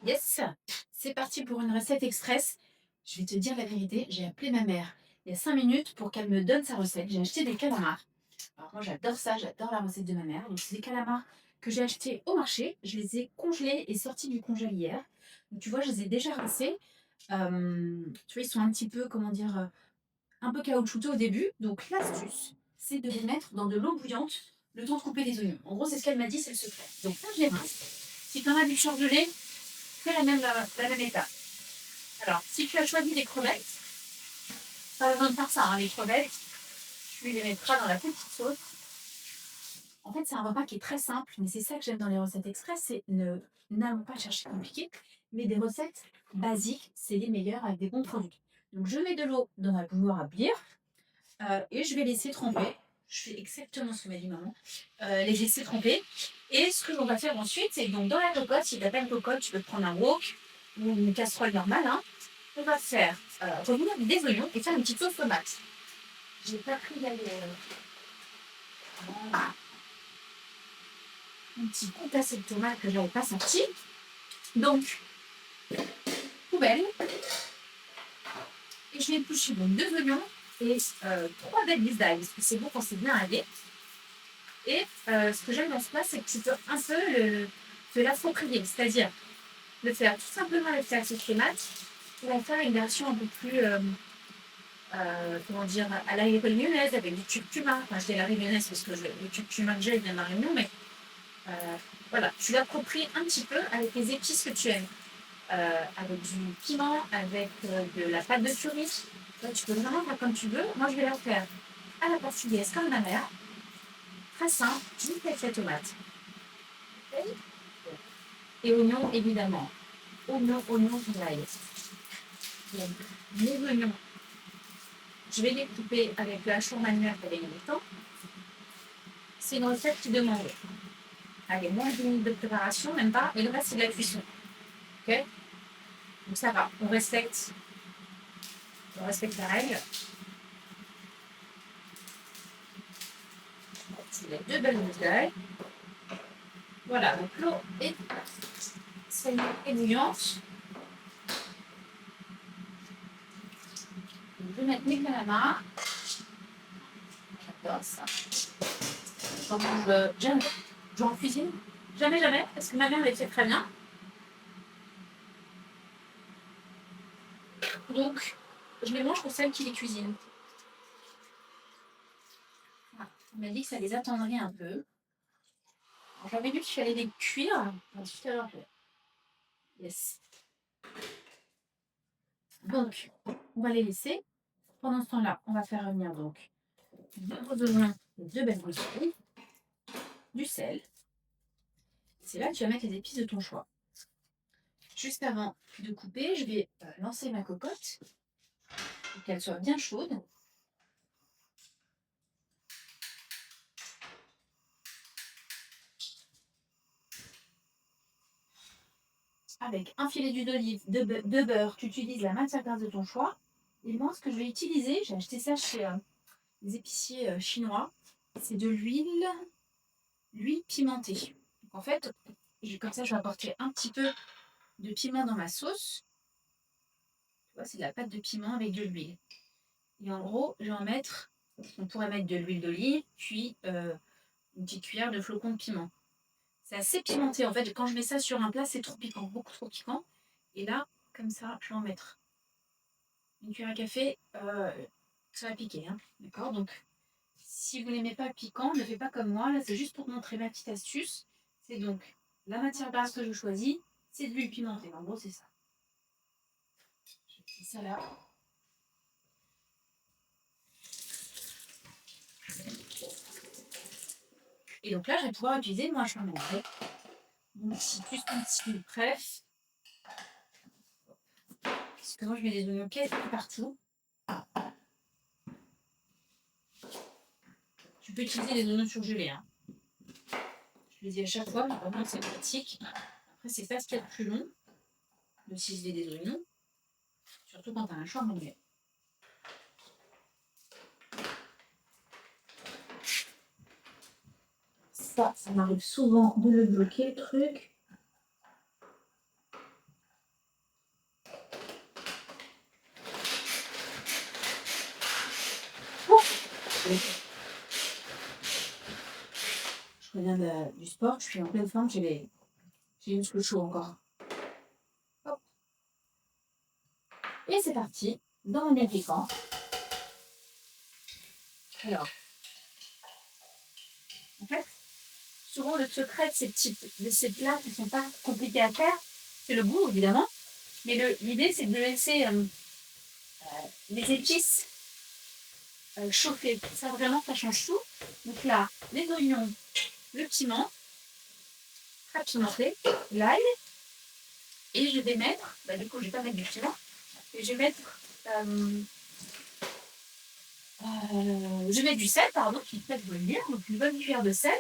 Yes, c'est parti pour une recette express. Je vais te dire la vérité, j'ai appelé ma mère il y a 5 minutes pour qu'elle me donne sa recette. J'ai acheté des calamars. Alors moi j'adore ça, j'adore la recette de ma mère. Donc c'est des calamars que j'ai achetés au marché. Je les ai congelés et sortis du congèle hier. Donc tu vois, je les ai déjà rincés. Tu vois, ils sont un petit peu, comment dire, un peu caoutchouteux au début. Donc l'astuce, c'est de les mettre dans de l'eau bouillante le temps de couper les oignons. En gros, c'est ce qu'elle m'a dit, c'est le secret. Donc là, je les rince. Si tu en as du surgelé, fais la même étape. Alors, si tu as choisi des crevettes, pas besoin de faire ça, hein, les crevettes, tu les mettras dans la petite sauce. En fait, c'est un repas qui est très simple, mais c'est ça que j'aime dans les recettes express, c'est n'allons pas chercher compliqué, mais des recettes basiques, c'est les meilleures avec des bons produits. Donc, je mets de l'eau dans ma bouilloire à bouillir et je vais laisser tremper. Je fais exactement ce que m'a dit maman. Les laisser tremper. Et ce que l'on va faire ensuite, c'est que donc dans la cocotte, si tu n'as pas une cocotte, tu peux prendre un wok ou une casserole normale. Hein, on va faire revenir des oignons et faire une petite sauce tomate. J'ai pas pris un petit coup de tomate que je n'avais pas sorti. Donc, poubelle. Et je vais éplucher donc 2 oignons et 3 belles d'ail, parce que c'est bon quand c'est bien râpé. Et ce que j'aime dans ce plat, c'est que tu peux un peu te l'approprier, c'est-à-dire le faire tout simplement avec la sauce tomate, ou en faire une version un peu plus, comment dire, à la réunionnaise, avec du curcuma. Enfin, je dis à la réunionnaise parce que le curcuma que j'ai vient de la Réunion, mais voilà, tu l'appropries un petit peu avec les épices que tu aimes. Avec du piment, avec de la pâte de curry. Là, tu peux vraiment faire comme tu veux. Moi, je vais la faire à la portugaise comme ma mère. Très simple, juste avec la tomate. Et oignons, évidemment. Oignons, l'ail. Donc, les oignons, je vais les couper avec le hachoir manuel pour gagner du temps. C'est une recette qui demande, allez, moins de 10 minutes de préparation, même pas, et le reste, c'est de la cuisson. Ok. Donc ça va, on respecte la règle. Tu mets 2 belles gouttes. Voilà, donc l'eau est saignante et bouillante. Je vais mettre mes calamars. J'adore ça. J'en mange jamais. J'en cuisine jamais, jamais, parce que ma mère les fait très bien. Donc, je les mange pour celle qui les cuisine. Voilà. On m'a dit que ça les attendrait un peu. J'avais vu qu'il fallait les cuire. Tout à l'heure. Yes. Donc, on va les laisser. Pendant ce temps-là, on va faire revenir donc 2 gros oignons et 2 belles gouttes, du sel. C'est là que tu vas mettre les épices de ton choix. Juste avant de couper, je vais lancer ma cocotte pour qu'elle soit bien chaude. Avec un filet d'huile d'olive, de beurre, tu utilises la matière grasse de ton choix. Et moi, ce que je vais utiliser, j'ai acheté ça chez les épiciers chinois, c'est de l'huile pimentée. Donc en fait, comme ça, je vais apporter un petit peu de piment dans ma sauce. Tu vois, c'est de la pâte de piment avec de l'huile. Et en gros, je vais en mettre, on pourrait mettre de l'huile d'olive, puis une petite cuillère de flocons de piment. C'est assez pimenté. En fait, quand je mets ça sur un plat, c'est trop piquant, beaucoup trop piquant. Et là, comme ça, je vais en mettre une cuillère à café. Ça va piquer, hein. D'accord. Donc, si vous n'aimez pas piquant, ne faites pas comme moi. Là, c'est juste pour te montrer ma petite astuce. C'est donc la matière grasse que je choisis, c'est de l'huile pimentée. En gros, c'est ça. Je mets ça là. Et donc là, je vais pouvoir utiliser mon hachoir manuel. Donc, si plus un petit préf. Parce que moi, je mets des oignons quasi partout. Tu peux utiliser des oignons surgelés, hein. Je le dis à chaque fois, mais vraiment, c'est pratique. Après, c'est pas ce qu'il y a de plus long d'utiliser des oignons, surtout quand tu as un hachoir manuel. Ça m'arrive souvent de le bloquer, le truc. Je reviens du sport, je suis en pleine forme, j'ai les muscles chauds encore. Hop. Et c'est parti, dans mon piquant. Alors, en fait, souvent le secret de ces plats qui ne sont pas compliqués à faire, c'est le goût évidemment, mais l'idée c'est de laisser les épices chauffer. Ça vraiment, ça change tout. Donc là, les oignons, le piment, très pimenté, l'ail, et je vais mettre, du coup je vais pas mettre du piment, et je vais mettre je mets du sel, pardon, qui fait bouillir, donc une bonne cuillère de sel.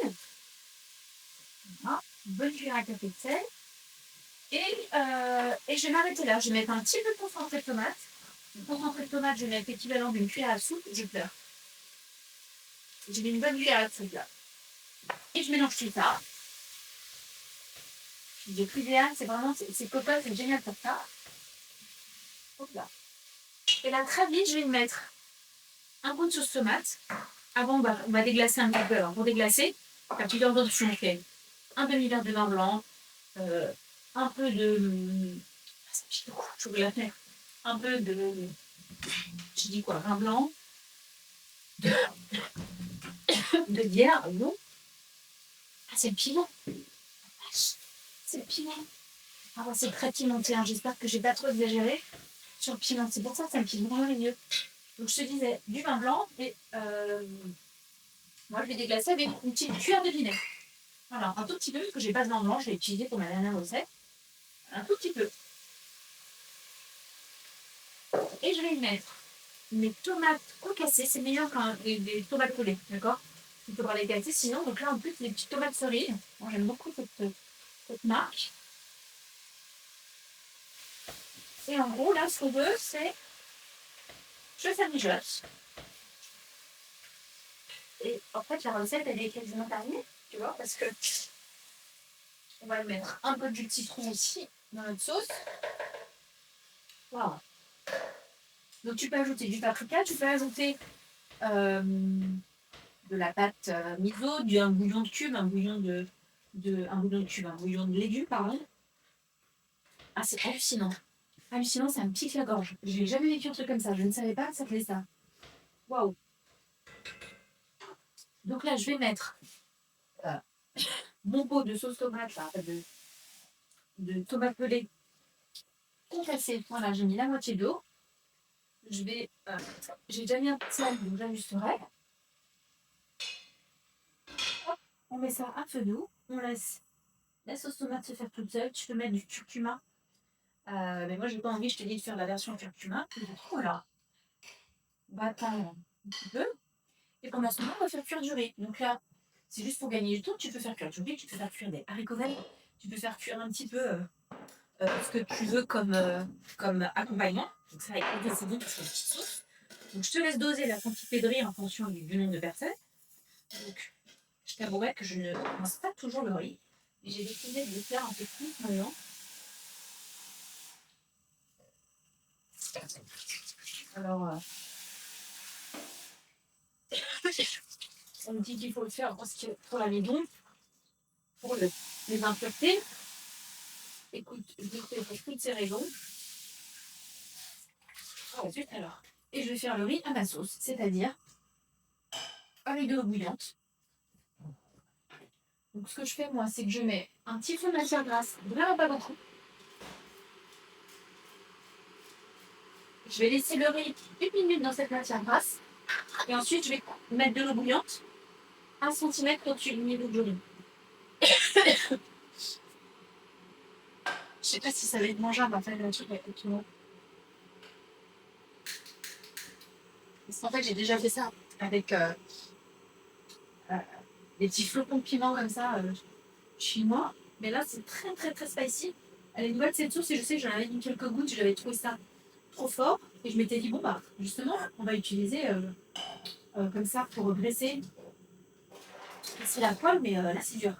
Voilà, une bonne cuillère à café de sel. Et je vais m'arrêter là. Je vais mettre un petit peu de concentré de tomate. Le concentré de tomate, je vais mettre l'équivalent d'une cuillère à soupe. Je pleure. Je mets une bonne cuillère à soupe là. Et je mélange tout ça. J'ai pris des c'est vraiment, c'est copain, c'est génial pour ça. Hop là. Et là, très vite, je vais mettre un coup de sauce tomate. Avant, on va déglacer un petit peu. Alors, pour déglacer, la petite ordre on fait un demi-verre de vin blanc, un peu de. Je voulais la faire. Un peu de. Je dis quoi? Vin blanc, de bière, non? Ah, c'est le piment. C'est le piment. Ah, ouais, c'est très pimenté. Hein. J'espère que j'ai pas trop exagéré sur le piment. C'est pour ça que ça me pime vraiment les yeux. Donc, je te disais du vin blanc et moi, je vais déglacer avec une petite cuillère de vinaigre. Voilà, un tout petit peu, parce que j'ai pas de vin blanc, je l'ai utilisé pour ma dernière recette. Un tout petit peu. Et je vais y mettre mes tomates concassées. C'est meilleur qu'un des tomates collées, d'accord? Il faudra les casser. Sinon, donc là, en plus, les petites tomates cerises. Moi, j'aime beaucoup cette marque. Et en gros, là, ce qu'on veut, c'est. Je fais mijote. Et en fait, la recette, elle est quasiment terminée, tu vois, parce que on va mettre un peu de jus de citron ici dans notre sauce. Voilà. Donc, tu peux ajouter du paprika, tu peux ajouter de la pâte miso, un bouillon de cube, un bouillon un bouillon de légumes, pardon. Ah, c'est hallucinant. Hallucinant, ça me pique la gorge. J'ai jamais vécu un truc comme ça. Je ne savais pas que ça faisait ça. Waouh. Donc là, je vais mettre mon pot de sauce tomate, là, de tomate pelée concassée. Voilà, j'ai mis la moitié d'eau. J'ai déjà mis un peu de sel, donc j'ajusterai. Hop, on met ça à feu doux. On laisse la sauce tomate se faire toute seule. Tu peux mettre du curcuma. Mais moi, j'ai pas envie, je te dis, de faire la version curcuma. Voilà. On va attendre un petit peu. Et pendant ce moment, on va faire cuire du riz. Donc là, c'est juste pour gagner du temps. Tu peux faire cuire du riz, tu peux faire cuire des haricots verts, tu peux faire cuire un petit peu ce que tu veux comme accompagnement. Donc ça va être c'est bon parce que c'est une petite sauce. Donc je te laisse doser la quantité de riz en fonction du nombre de personnes. Donc je t'avouerai que je ne commence pas toujours le riz. Mais j'ai décidé de le faire un peu plus maintenant. Alors, on me dit qu'il faut le faire pour l'amidon, pour les impuretés. Écoute, je le fais pour toutes ces raisons. Alors, et je vais faire le riz à ma sauce, c'est-à-dire avec de l'eau bouillante. Donc, ce que je fais, moi, c'est que je mets un petit fond de matière grasse, vraiment pas beaucoup. Je vais laisser le riz une minute dans cette matière grasse. Et ensuite, je vais mettre de l'eau bouillante, 1 centimètre au-dessus du niveau du riz. Je sais pas si ça va être mangeable, en fait, le truc avec tout le monde. Parce qu'en fait, j'ai déjà fait ça avec des petits flocons de piment comme ça chez moi. Mais là, c'est très, très, très spicy. Elle est nouvelle cette sauce et je sais que j'en avais mis quelques gouttes. J'avais trouvé ça trop fort. Et je m'étais dit, bon, bah, justement, on va utiliser comme ça pour graisser la poêle. Mais là, c'est dur.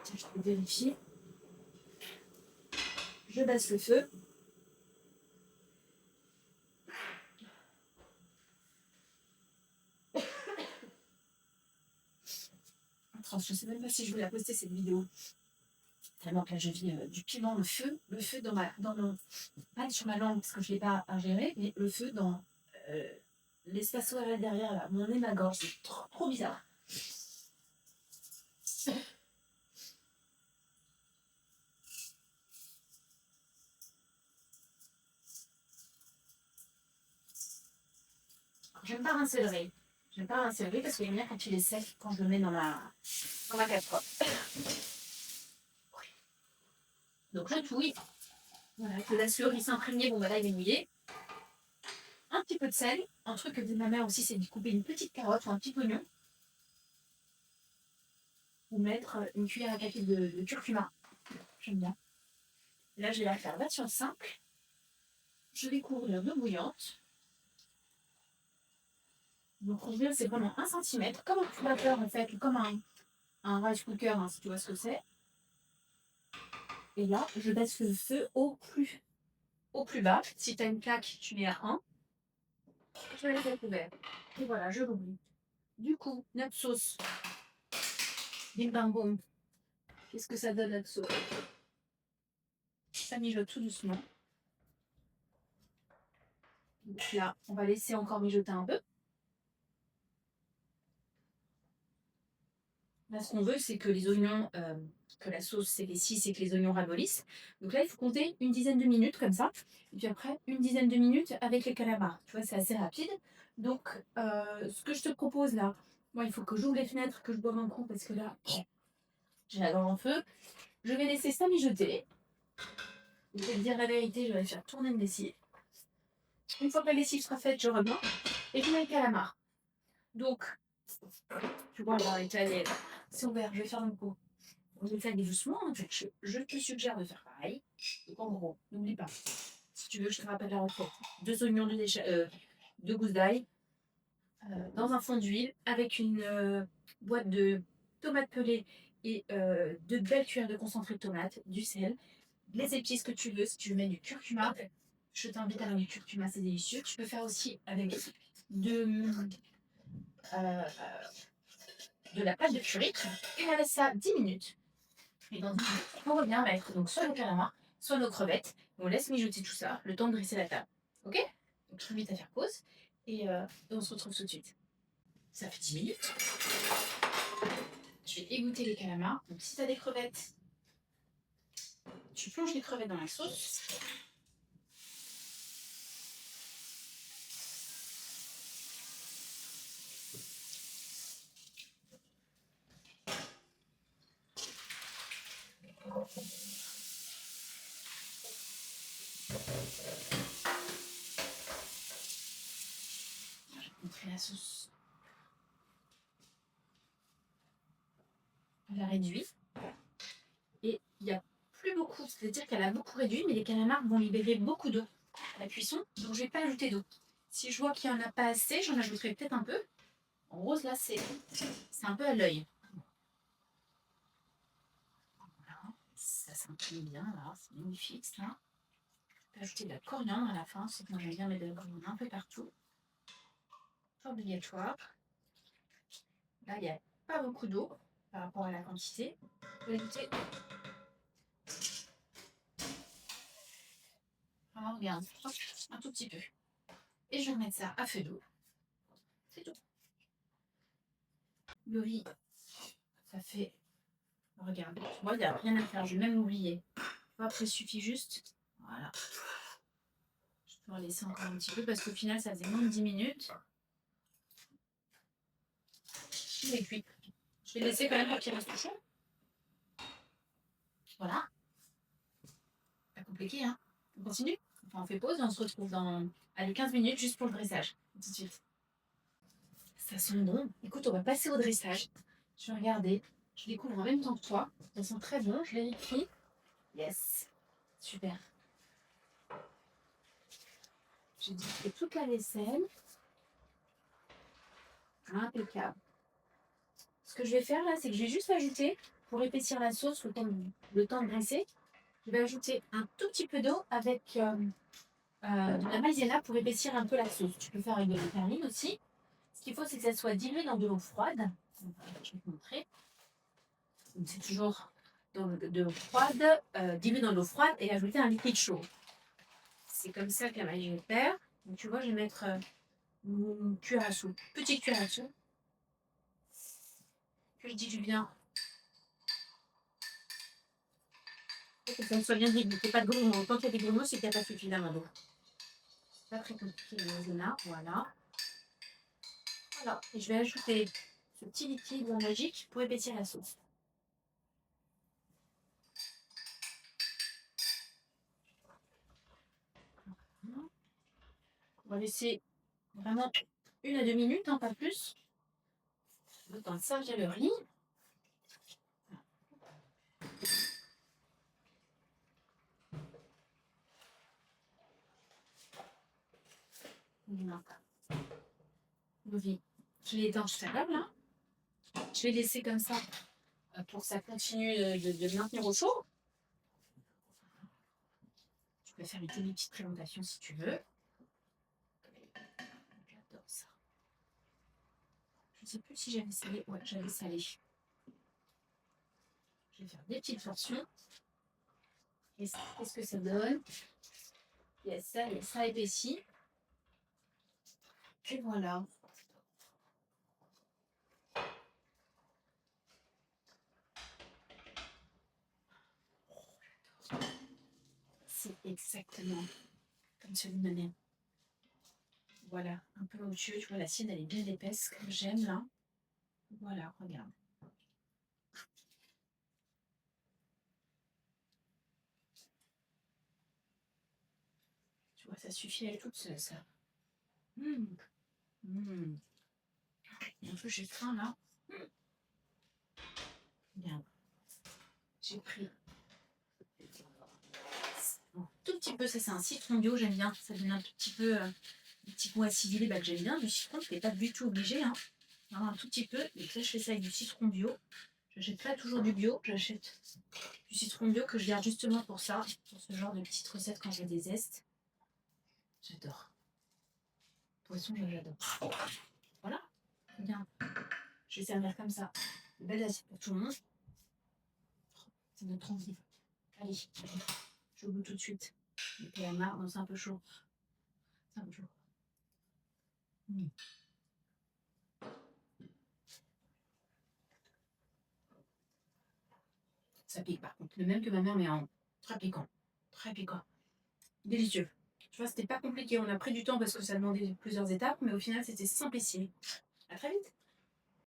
Tiens, je peux vérifier. Je baisse le feu. Oh, je ne sais même pas si je vais la poster cette vidéo. Tellement que là, je vis du piment, le feu pas sur ma langue parce que je ne l'ai pas à gérer, mais le feu dans euh, l'espace ouvert derrière, là, mon nez, ma gorge, c'est trop, trop bizarre. J'aime pas rincer l'oreille. J'aime pas rincer l'oreille parce que j'aime bien quand il est sec, quand je le mets dans ma casserole. Donc je touille. Voilà, je laisse le riz s'imprégner. Bon, bah là, il est mouillé. Un petit peu de sel. Un truc que dit ma mère aussi, c'est de couper une petite carotte ou un petit oignon. Ou mettre une cuillère à café de curcuma. J'aime bien. Et là, je vais la faire version simple. Je vais couvrir d'eau bouillante. Donc, couvrir, c'est vraiment 1 cm, comme un cubateur en fait, ou comme un rice cooker, hein, si tu vois ce que c'est. Et là, je baisse le feu au plus bas. Si tu as une plaque, tu mets à 1. Je laisse la couvert. Et voilà, je l'oublie. Du coup, notre sauce. Bim bam boum. Qu'est-ce que ça donne notre sauce? Ça mijote tout doucement. Donc là, on va laisser encore mijoter un peu. Là, ce qu'on veut, c'est que les oignons, que la sauce s'épaississe et que les oignons ramollissent. Donc là, il faut compter une dizaine de minutes comme ça. Et puis après, une dizaine de minutes avec les calamars. Tu vois, c'est assez rapide. Donc, ce que je te propose là, moi, il faut que j'ouvre les fenêtres, que je boive un coup parce que là, j'ai la gorge en feu. Je vais laisser ça mijoter. Je vais te dire la vérité, je vais faire tourner une lessive. Une fois que la lessive sera faite, je reviens et je mets le calamar. Donc, tu vois, là, c'est ouvert, je vais faire un coup. On va faire doucement. En fait, je te suggère de faire pareil. Donc, en gros, n'oublie pas, si tu veux, je te rappelle la recette. 2 oignons, 2 gousses d'ail, dans un fond d'huile, avec une boîte de tomates pelées et 2 belles cuillères de concentré de tomate, du sel, les épices que tu veux. Si tu veux mettre du curcuma, je t'invite à mettre du curcuma, c'est délicieux. Tu peux faire aussi avec euh, de la pâte de curry et on laisse ça 10 minutes. Et dans 10 minutes, on revient mettre donc soit le calamar, soit nos crevettes. On laisse mijoter tout ça, le temps de dresser la table. Ok? Donc je t'invite à faire pause et on se retrouve tout de suite. Ça fait 10 minutes. Je vais égoutter les calamars. Donc si tu as des crevettes, tu plonges les crevettes dans la sauce. Je vais te montrer la sauce. Elle a réduit. Et il n'y a plus beaucoup. C'est-à-dire qu'elle a beaucoup réduit, mais les calamars vont libérer beaucoup d'eau à la cuisson. Donc je ne vais pas ajouter d'eau. Si je vois qu'il n'y en a pas assez, j'en ajouterai peut-être un peu. En rose, là, c'est un peu à l'œil. Voilà. Ça s'imprime bien, là. C'est magnifique, ça. Je peux ajouter de la coriandre à la fin. C'est que moi, j'aime bien mettre de la coriandre un peu partout. Pas obligatoire. Là, il n'y a pas beaucoup d'eau par rapport à la quantité. Je vais ajouter. Alors, regarde. Hop, un tout petit peu. Et je vais remettre ça à feu doux. C'est tout. Le riz, ça fait. Regarde, moi, il n'y a rien à faire. Je vais même l'oublier. Après, il suffit juste. Voilà. Je peux en laisser encore un petit peu parce qu'au final, ça faisait moins de 10 minutes. Il est cuit. Je vais le laisser quand même pour qu'il reste chaud. Voilà. Pas compliqué, hein. On continue. Enfin, on fait pause et on se retrouve dans allez, 15 minutes juste pour le dressage. Tout de suite. Ça sent bon. Écoute, on va passer au dressage. Je vais regarder. Je découvre en même temps que toi. Ça sent très bon. Je vérifie. Yes. Super. J'ai dit toute la vaisselle. Impeccable. Ce que je vais faire là, c'est que je vais juste ajouter, pour épaissir la sauce, le temps de dresser, je vais ajouter un tout petit peu d'eau avec de la maïzena pour épaissir un peu la sauce. Tu peux faire avec de la farine aussi. Ce qu'il faut, c'est que ça soit dilué dans de l'eau froide. Je vais te montrer. Donc, c'est toujours de l'eau froide, dilué dans l'eau froide et ajouter un liquide chaud. C'est comme ça que la magie opère. Donc, tu vois, je vais mettre une cuillère à soupe, petite cuillère à soupe, que je dilue bien. Pour que ça soit bien dilué, qu'il n'y ait pas de grumeaux. Quand il y a des grumeaux, c'est qu'il n'y a pas suffisamment d'eau. Pas très compliqué le maizena, voilà. Voilà, et je vais ajouter ce petit liquide magique pour épaissir la sauce. On va laisser vraiment 1 à 2 minutes, hein, pas plus. Le temps de servir le riz. Voilà. Le riz, je l'ai étanche tout à l'heure, là. Je vais laisser comme ça pour que ça continue de maintenir au chaud. Tu peux faire une petite présentation si tu veux. J'adore ça. Je ne sais plus si j'avais salé. Ouais, j'avais salé. Je vais faire des petites portions. Et qu'est-ce que ça donne? Il y a ça épaissi. Et voilà. C'est exactement comme celui de ma mère. Voilà, un peu au-dessus. Tu vois, la sienne, elle est bien épaisse, comme j'aime là. Voilà, regarde. Tu vois, ça suffit à elle toute seule, ça. Mmh. Mmh. Et un peu, j'ai faim là. Bien. J'ai pris un tout petit peu, ça c'est un citron bio, j'aime bien. Ça donne un tout petit peu un petit goût acidulé que j'aime bien. Du citron, tu n'es pas du tout obligé. Hein. Alors, un tout petit peu. Et là, je fais ça avec du citron bio. J'achète pas toujours du bio, j'achète du citron bio que je garde justement pour ça, pour ce genre de petites recettes quand j'ai des zestes. J'adore. Poisson, j'adore. Voilà. Bien. Je vais servir comme ça. Une belle assiette pour tout le monde. Ça donne trop envie. Allez, je goûte tout de suite. Le calamar, non, c'est un peu chaud. C'est un peu chaud. Mmh. Ça pique par contre. Le même que ma mère, mais en très piquant. Très piquant. Délicieux. Tu vois, c'était pas compliqué. On a pris du temps parce que ça demandait plusieurs étapes, mais au final, c'était simplissime. À très vite.